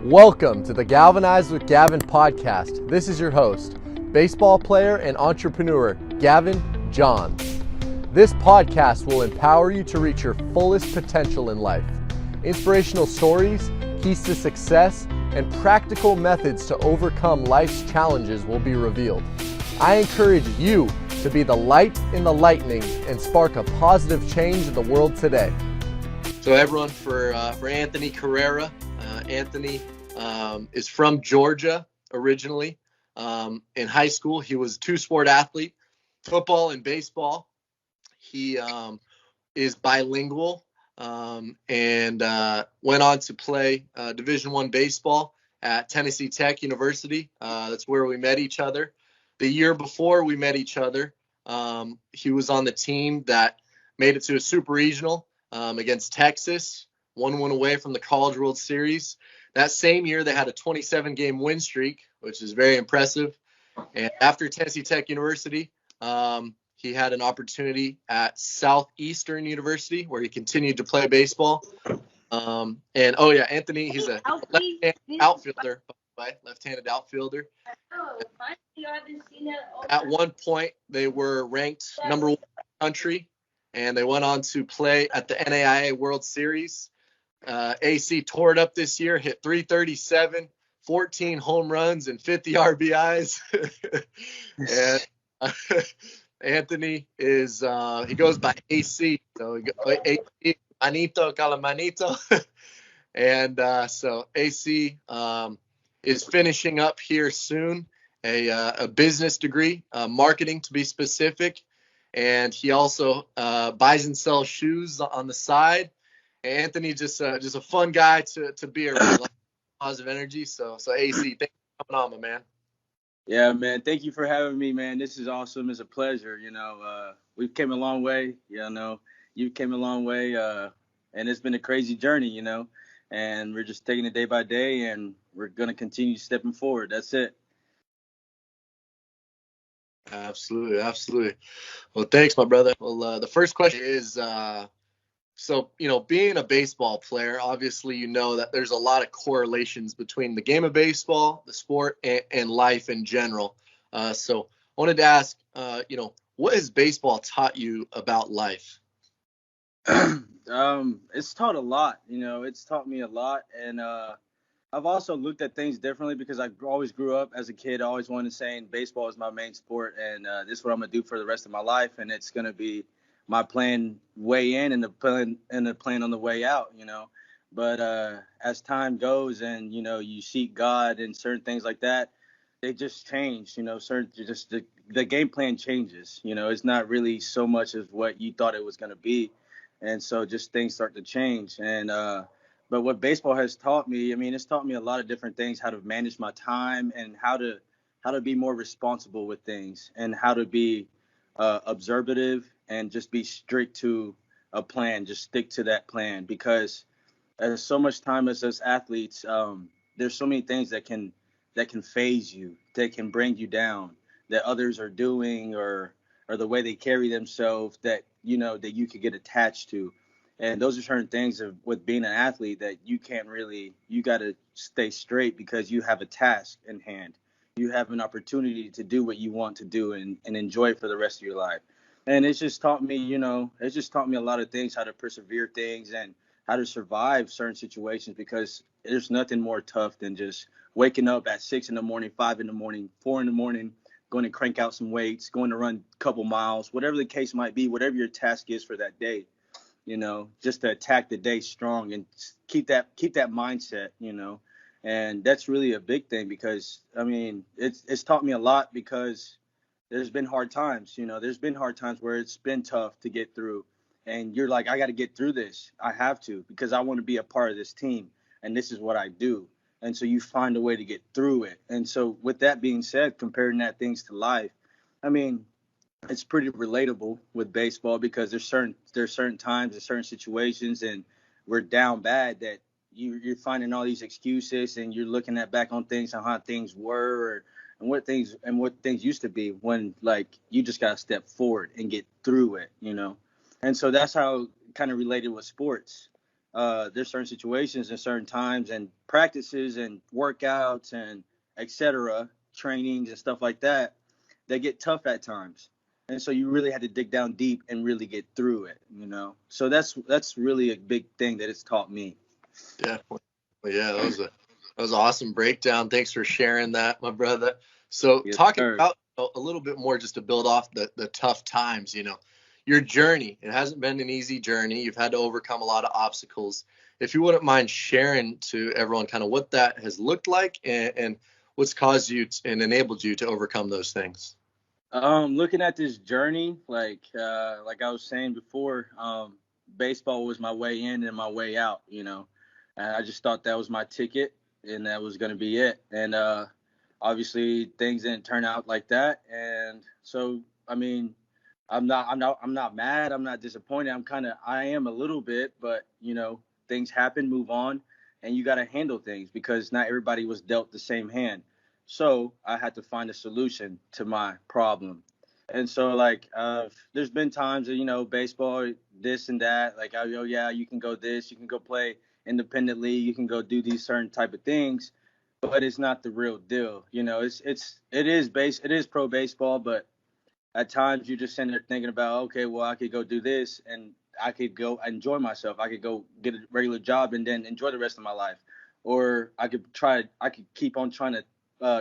Welcome to the Galvanize with Gavin podcast. This is your host, baseball player and entrepreneur, Gavin Johns. This podcast will empower you to reach your fullest potential in life. Inspirational stories, keys to success, and practical methods to overcome life's challenges will be revealed. I encourage you to be the light in the lightning and spark a positive change in the world today. So everyone, for Anthony Carrera, Anthony is from Georgia originally. In high school, he was a two-sport athlete, football and baseball. He is bilingual and went on to play Division I baseball at Tennessee Tech University. That's where we met each other. The year before we met each other, he was on the team that made it to a super regional against Texas, one win away from the College World Series. That same year, they had a 27-game win streak, which is very impressive. And after Tennessee Tech University, he had an opportunity at Southeastern University where he continued to play baseball. Anthony, he's a left-handed outfielder, by the way, left-handed outfielder. At one point, they were ranked number one in the country, and they went on to play at the NAIA World Series. AC tore it up this year, hit 337, 14 home runs, and 50 RBIs. And Anthony is he goes by AC, so AC, Manito, Calamanito. And so AC is finishing up here soon a business degree, marketing to be specific. And he also buys and sells shoes on the side. Anthony, just a fun guy to be around, like positive energy. So AC, thanks for coming on, my man. Yeah, man. Thank you for having me, man. This is awesome. It's a pleasure. We've came a long way. You came a long way, and it's been a crazy journey. And we're just taking it day by day, and we're gonna continue stepping forward. That's it. Absolutely. Well, thanks, my brother. Well, the first question is. So, being a baseball player, obviously, that there's a lot of correlations between the game of baseball, the sport, and life in general. So I wanted to ask, what has baseball taught you about life? It's taught a lot. It's taught me a lot. And I've also looked at things differently because I always grew up as a kid. I always wanted to say baseball is my main sport, and this is what I'm going to do for the rest of my life. And it's going to be my plan way in and the plan on the way out, But as time goes and, you seek God and certain things like that, they just change, the game plan changes, it's not really so much as what you thought it was going to be. And so just things start to change. And but what baseball has taught me, it's taught me a lot of different things, how to manage my time and how to be more responsible with things and how to be observative and just be strict to a plan, just stick to that plan, because there's so much time as us athletes, there's so many things that can phase you, that can bring you down, that others are doing or the way they carry themselves that that you could get attached to. And those are certain things with being an athlete that you got to stay straight because you have a task in hand. You have an opportunity to do what you want to do and enjoy it for the rest of your life. And it's just taught me, a lot of things, how to persevere things and how to survive certain situations, because there's nothing more tough than just waking up at 6 a.m, 5 a.m, 4 a.m, going to crank out some weights, going to run a couple miles, whatever the case might be, whatever your task is for that day, just to attack the day strong and keep that mindset, And that's really a big thing because, it's taught me a lot because there's been hard times, there's been hard times where it's been tough to get through. And you're like, I got to get through this. I have to, because I want to be a part of this team. And this is what I do. And so you find a way to get through it. And so with that being said, comparing that things to life, it's pretty relatable with baseball because there's certain times and certain situations and we're down bad that you're finding all these excuses and you're looking back on things and how things were and what things used to be when you just got to step forward and get through it, And so that's how kind of related with sports. there's certain situations and certain times and practices and workouts and etc. trainings and stuff like that that get tough at times. And so you really had to dig down deep and really get through it, you know. So that's really a big thing that it's taught me. Definitely. Well, yeah, that was an awesome breakdown. Thanks for sharing that, my brother. So Yes, talking sir. about a little bit more just to build off the tough times, your journey. It hasn't been an easy journey. You've had to overcome a lot of obstacles. If you wouldn't mind sharing to everyone kind of what that has looked like and what's caused you and enabled you to overcome those things. Looking at this journey, like I was saying before, baseball was my way in and my way out, you know. And I just thought that was my ticket and that was gonna be it. And obviously things didn't turn out like that. And so I mean, I'm not mad, I'm not disappointed. I am a little bit, but you know, things happen, move on, and you gotta handle things because not everybody was dealt the same hand. So I had to find a solution to my problem. And so there's been times that, you know, baseball, this and that, like, oh yeah, you can go this, you can go play independently, you can go do these certain type of things, but it's not the real deal. You know, it is pro baseball, but at times you just sitting there thinking about, okay, well, I could go do this and I could go enjoy myself. I could go get a regular job and then enjoy the rest of my life. Or I could keep on trying to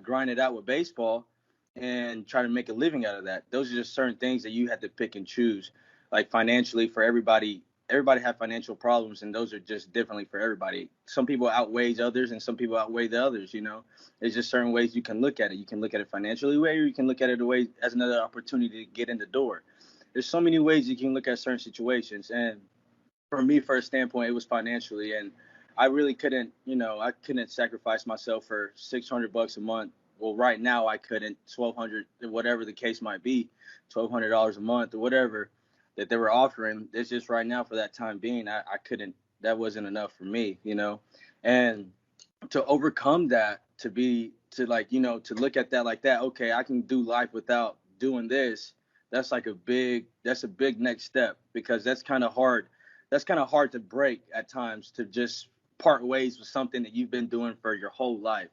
grind it out with baseball and try to make a living out of that. Those are just certain things that you have to pick and choose. Like financially for everybody have financial problems and those are just differently for everybody. Some people outweigh others and some people outweigh the others, you know. There's just certain ways you can look at it. You can look at it financially way, or you can look at it a way as another opportunity to get in the door. There's so many ways you can look at certain situations. And for me, for a standpoint, it was financially. And I really couldn't, you know, I couldn't sacrifice myself for $600 a month. Well, right now I couldn't, 1,200, whatever the case might be, $1,200 a month or whatever that they were offering. It's just right now for that time being, I couldn't, that wasn't enough for me, you know. And to overcome that, to look at that like that, okay, I can do life without doing this. That's a big next step because that's kind of hard. That's kind of hard to break at times, to just part ways with something that you've been doing for your whole life,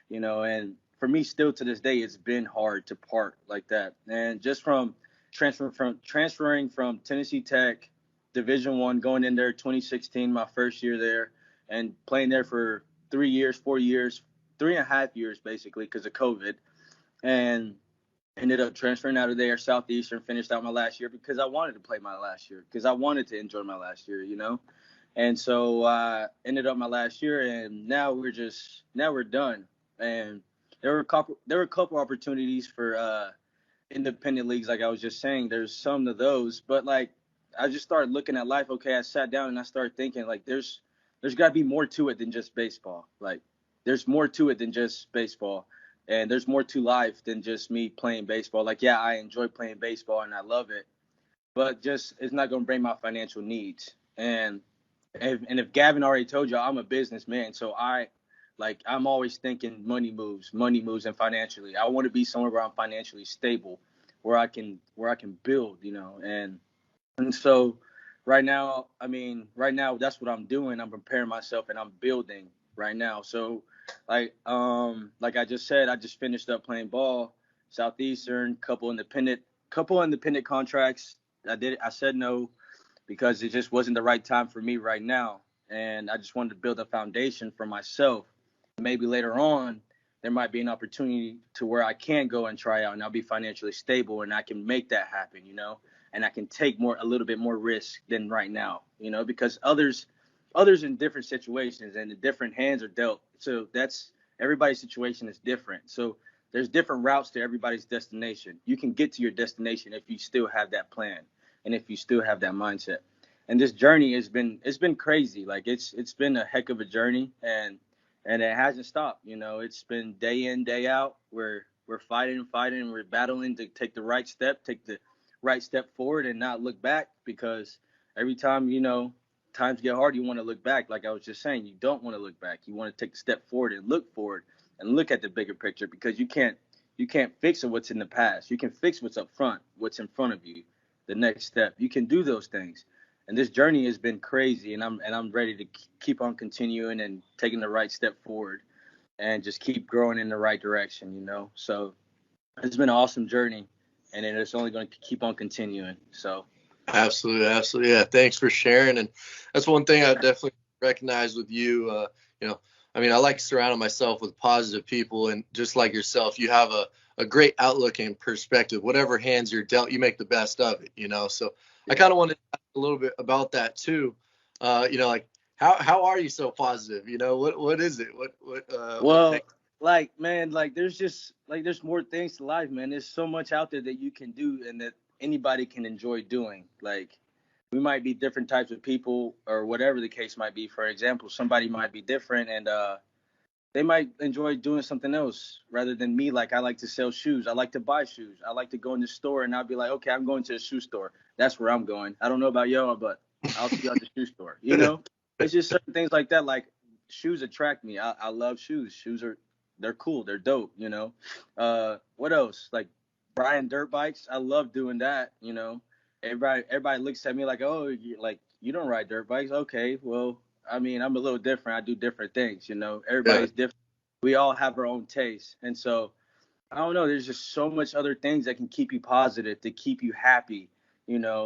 you know. And for me, still to this day, it's been hard to part like that. And just from transferring from Tennessee Tech Division One, going in there 2016, my first year there, and playing there for 3 years, 4 years, 3.5 years basically because of COVID, and ended up transferring out of there. Southeastern, finished out my last year because I wanted to play my last year because I wanted to enjoy my last year, you know. And so ended up my last year, and now we're done. And there were a couple opportunities for independent leagues, like I was just saying. There's some of those, but like I just started looking at life. Okay, I sat down and I started thinking like there's got to be more to it than just baseball. Like there's more to it than just baseball, and there's more to life than just me playing baseball. Like yeah, I enjoy playing baseball and I love it, but just it's not going to bring my financial needs. And if Gavin already told you, I'm a businessman, so I'm always thinking money moves, and financially, I want to be somewhere where I'm financially stable, where I can build, you know. And so right now that's what I'm doing. I'm preparing myself and I'm building right now. So like I just said, I just finished up playing ball, Southeastern, couple independent contracts. I said no because it just wasn't the right time for me right now. And I just wanted to build a foundation for myself. Maybe later on, there might be an opportunity to where I can go and try out and I'll be financially stable and I can make that happen, you know, and I can take a little bit more risk than right now, you know, because others in different situations and the different hands are dealt. So everybody's situation is different. So there's different routes to everybody's destination. You can get to your destination if you still have that plan and if you still have that mindset. And this journey it's been crazy. Like it's been a heck of a journey, and it hasn't stopped. You know, it's been day in, day out. We're fighting, we're battling to take the right step forward and not look back, because every time, you know, times get hard, you want to look back. Like I was just saying, you don't want to look back. You want to take a step forward and look forward and look at the bigger picture, because you can't fix what's in the past. You can fix what's up front, what's in front of you, the next step. You can do those things. And this journey has been crazy, and I'm ready to keep on continuing and taking the right step forward and just keep growing in the right direction, So it's been an awesome journey, and it's only going to keep on continuing. So Absolutely, absolutely. Yeah, thanks for sharing. And that's one thing I definitely recognize with you. I like surrounding myself with positive people, and just like yourself, you have a great outlook and perspective. Whatever hands you're dealt, you make the best of it. So I kind of wanted to ask a little bit about that too. Like how are you so positive? What is it? Well, man, there's more things to life, man. There's so much out there that you can do and that anybody can enjoy doing. Like, we might be different types of people or whatever the case might be. For example, somebody might be different and they might enjoy doing something else rather than me. Like, I like to sell shoes. I like to buy shoes. I like to go in the store and I'll be like, okay, I'm going to a shoe store. That's where I'm going. I don't know about y'all, but I'll see you at the shoe store. It's just certain things like that. Like, shoes attract me. I love shoes. They're cool. They're dope. What else? Like, buying dirt bikes. I love doing that. Everybody looks at me like, oh, you don't ride dirt bikes. Okay, well, I mean, I'm a little different. I do different things. Everybody's different. We all have our own taste, and so I don't know. There's just so much other things that can keep you positive, to keep you happy.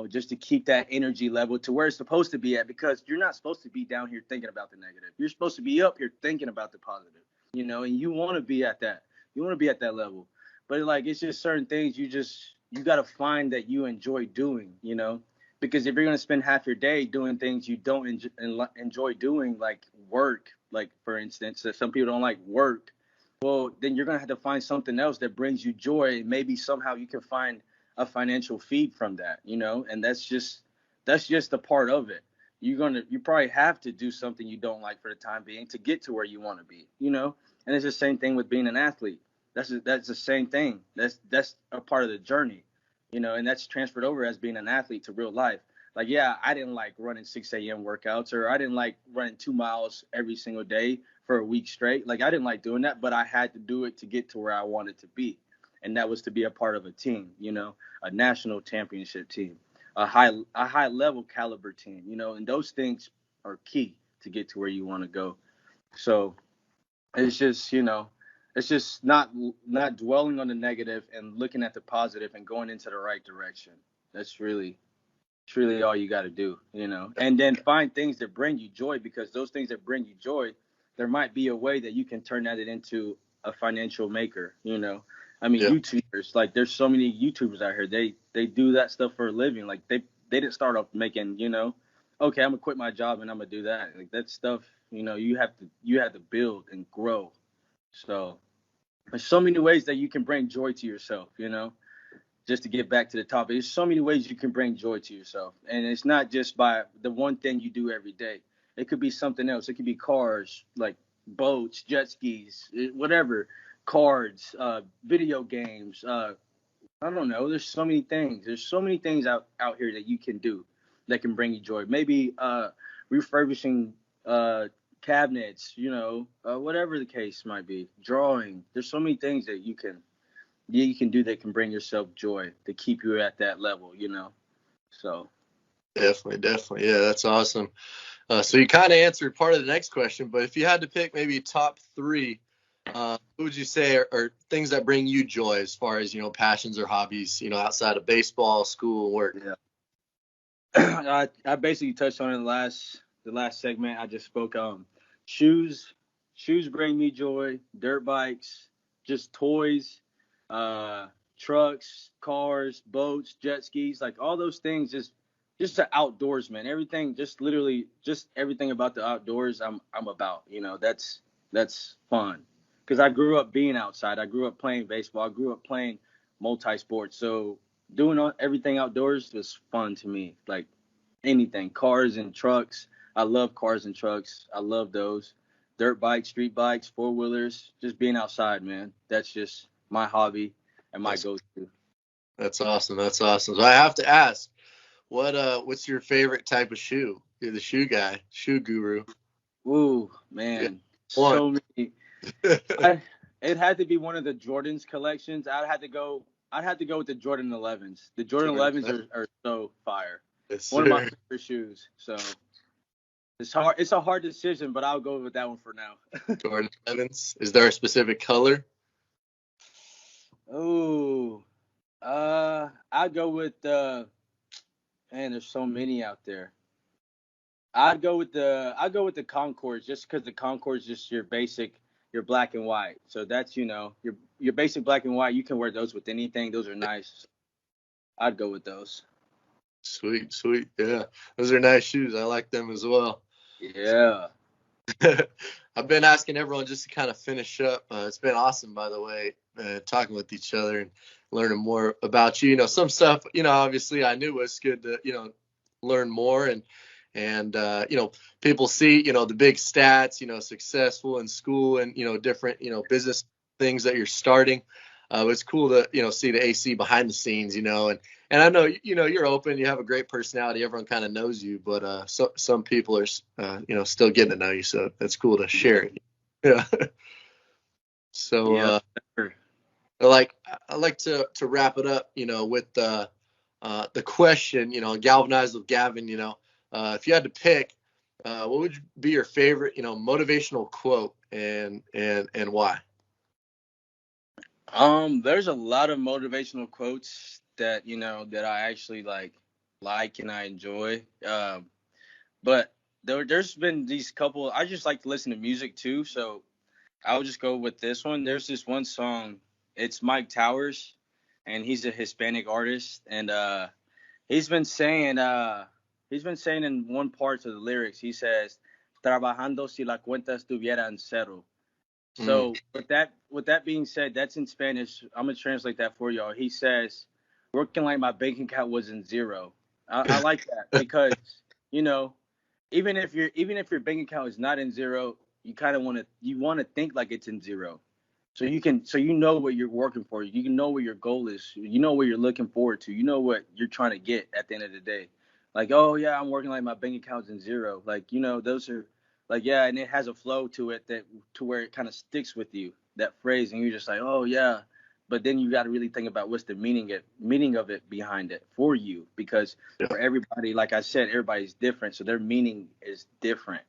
Just to keep that energy level to where it's supposed to be at, because you're not supposed to be down here thinking about the negative. You're supposed to be up here thinking about the positive, and you want to be at that. You want to be at that level. But like, it's just certain things you got to find that you enjoy doing, because if you're going to spend half your day doing things you don't enjoy doing, like work, like for instance, that some people don't like work, well, then you're going to have to find something else that brings you joy. And maybe somehow you can find a financial feed from that, and that's just a part of it. You probably have to do something you don't like for the time being to get to where you want to be, and it's the same thing with being an athlete. That's the same thing. That's a part of the journey, and that's transferred over as being an athlete to real life. Like, yeah, I didn't like running 6 a.m. workouts, or I didn't like running 2 miles every single day for a week straight. Like, I didn't like doing that, but I had to do it to get to where I wanted to be. And that was to be a part of a team, a national championship team, a high level caliber team, and those things are key to get to where you want to go. So it's just, it's just not dwelling on the negative and looking at the positive and going into the right direction. That's really all you got to do, and then find things that bring you joy, because those things that bring you joy, there might be a way that you can turn that into a financial maker, I mean, YouTubers, like, there's so many YouTubers out here. They do that stuff for a living. Like, they didn't start off making, okay, I'm gonna quit my job and I'm gonna do that. Like, that stuff, you have to build and grow. So there's so many ways that you can bring joy to yourself, just to get back to the topic. There's so many ways you can bring joy to yourself. And it's not just by the one thing you do every day. It could be something else. It could be cars, like boats, jet skis, whatever. Cards, video games, I don't know. There's so many things. There's so many things out here that you can do that can bring you joy. Maybe refurbishing cabinets, whatever the case might be. Drawing. There's so many things that you can do that can bring yourself joy, to keep you at that level, So Definitely. Yeah, that's awesome. So you kind of answered part of the next question, but if you had to pick maybe top 3, what would you say are things that bring you joy as far as, passions or hobbies, outside of baseball, school, work? Yeah. I basically touched on it in the last segment I just spoke on. Shoes bring me joy. Dirt bikes, just toys, trucks, cars, boats, jet skis, like all those things. Just the outdoors, man. Everything, just literally, just everything about the outdoors. I'm about. That's fun. Because I grew up being outside. I grew up playing baseball. I grew up playing multi-sports. So doing everything outdoors was fun to me. Like anything, cars and trucks. I love cars and trucks. I love those. Dirt bikes, street bikes, four-wheelers, just being outside, man. That's just my hobby and my go-to. That's awesome. So I have to ask, what's your favorite type of shoe? You're the shoe guy, shoe guru. Ooh, man. Yeah. So many. It had to be one of the Jordan's collections. I'd have to go with the Jordan 11s. The Jordan 11s are so fire. Yes, One of my sir. favorite shoes. So it's hard. It's a hard decision, but I'll go with that one for now. Jordan 11s. Is there a specific color? Oh, I'd go with man. There's so many out there. I'd go with the Concords just because the Concords just your black and white. So that's your basic black and white. You can wear those with anything. Those are nice. I'd go with those. Sweet, sweet. Yeah, those are nice shoes. I like them as well. Yeah. I've been asking everyone just to kind of finish up. It's been awesome, by the way, talking with each other and learning more about you. Some stuff, obviously I knew was good to, learn more and people see, the big stats, successful in school and, different, business things that you're starting. It's cool to, see the AC behind the scenes, and I know, you're open, you have a great personality. Everyone kind of knows you, but some people are, still getting to know you. So that's cool to share it. Yeah. So, Yeah. Sure. I like to wrap it up, with the question, galvanize with Gavin, if you had to pick, what would be your favorite, motivational quote and why? There's a lot of motivational quotes that that I actually like and I enjoy. But there's been these couple. I just like to listen to music too, so I'll just go with this one. There's this one song. It's Mike Towers, and he's a Hispanic artist, and he's been saying in one part of the lyrics, he says, "Trabajando si la cuenta estuviera en cero." So with that being said, that's in Spanish. I'm gonna translate that for y'all. He says, "Working like my bank account was in zero." I like that because you know, even if your bank account is not in zero, you kind of want to think like it's in zero, so you know what you're working for. You can know what your goal is. You know what you're looking forward to. You know what you're trying to get at the end of the day. Like, oh yeah, I'm working like my bank account's in zero. Like, those are like, yeah, and it has a flow to it that to where it kind of sticks with you, that phrase, and you're just like, oh yeah. But then you got to really think about what's the meaning of it behind it for you, because for everybody, like I said, everybody's different, so their meaning is different.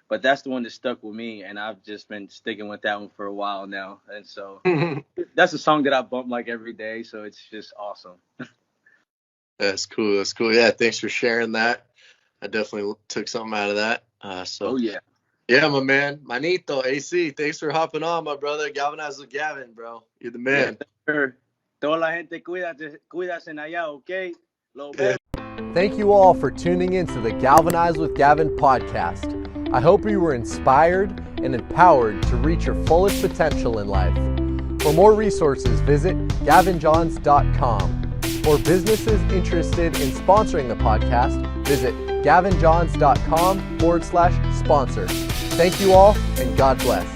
But that's the one that stuck with me, and I've just been sticking with that one for a while now, and so that's a song that I bump like every day, so it's just awesome. That's cool. That's cool. Yeah. Thanks for sharing that. I definitely took something out of that. Oh yeah. Yeah, my man. Manito, AC, thanks for hopping on, my brother. Galvanize with Gavin, bro. You're the Yeah, man. sure. Toda la gente cuídase allá, okay? Lo vemos. Thank you all for tuning in to the Galvanize with Gavin podcast. I hope you were inspired and empowered to reach your fullest potential in life. For more resources, visit gavinjohns.com. For businesses interested in sponsoring the podcast, visit gavinjohns.com/sponsor. Thank you all, and God bless.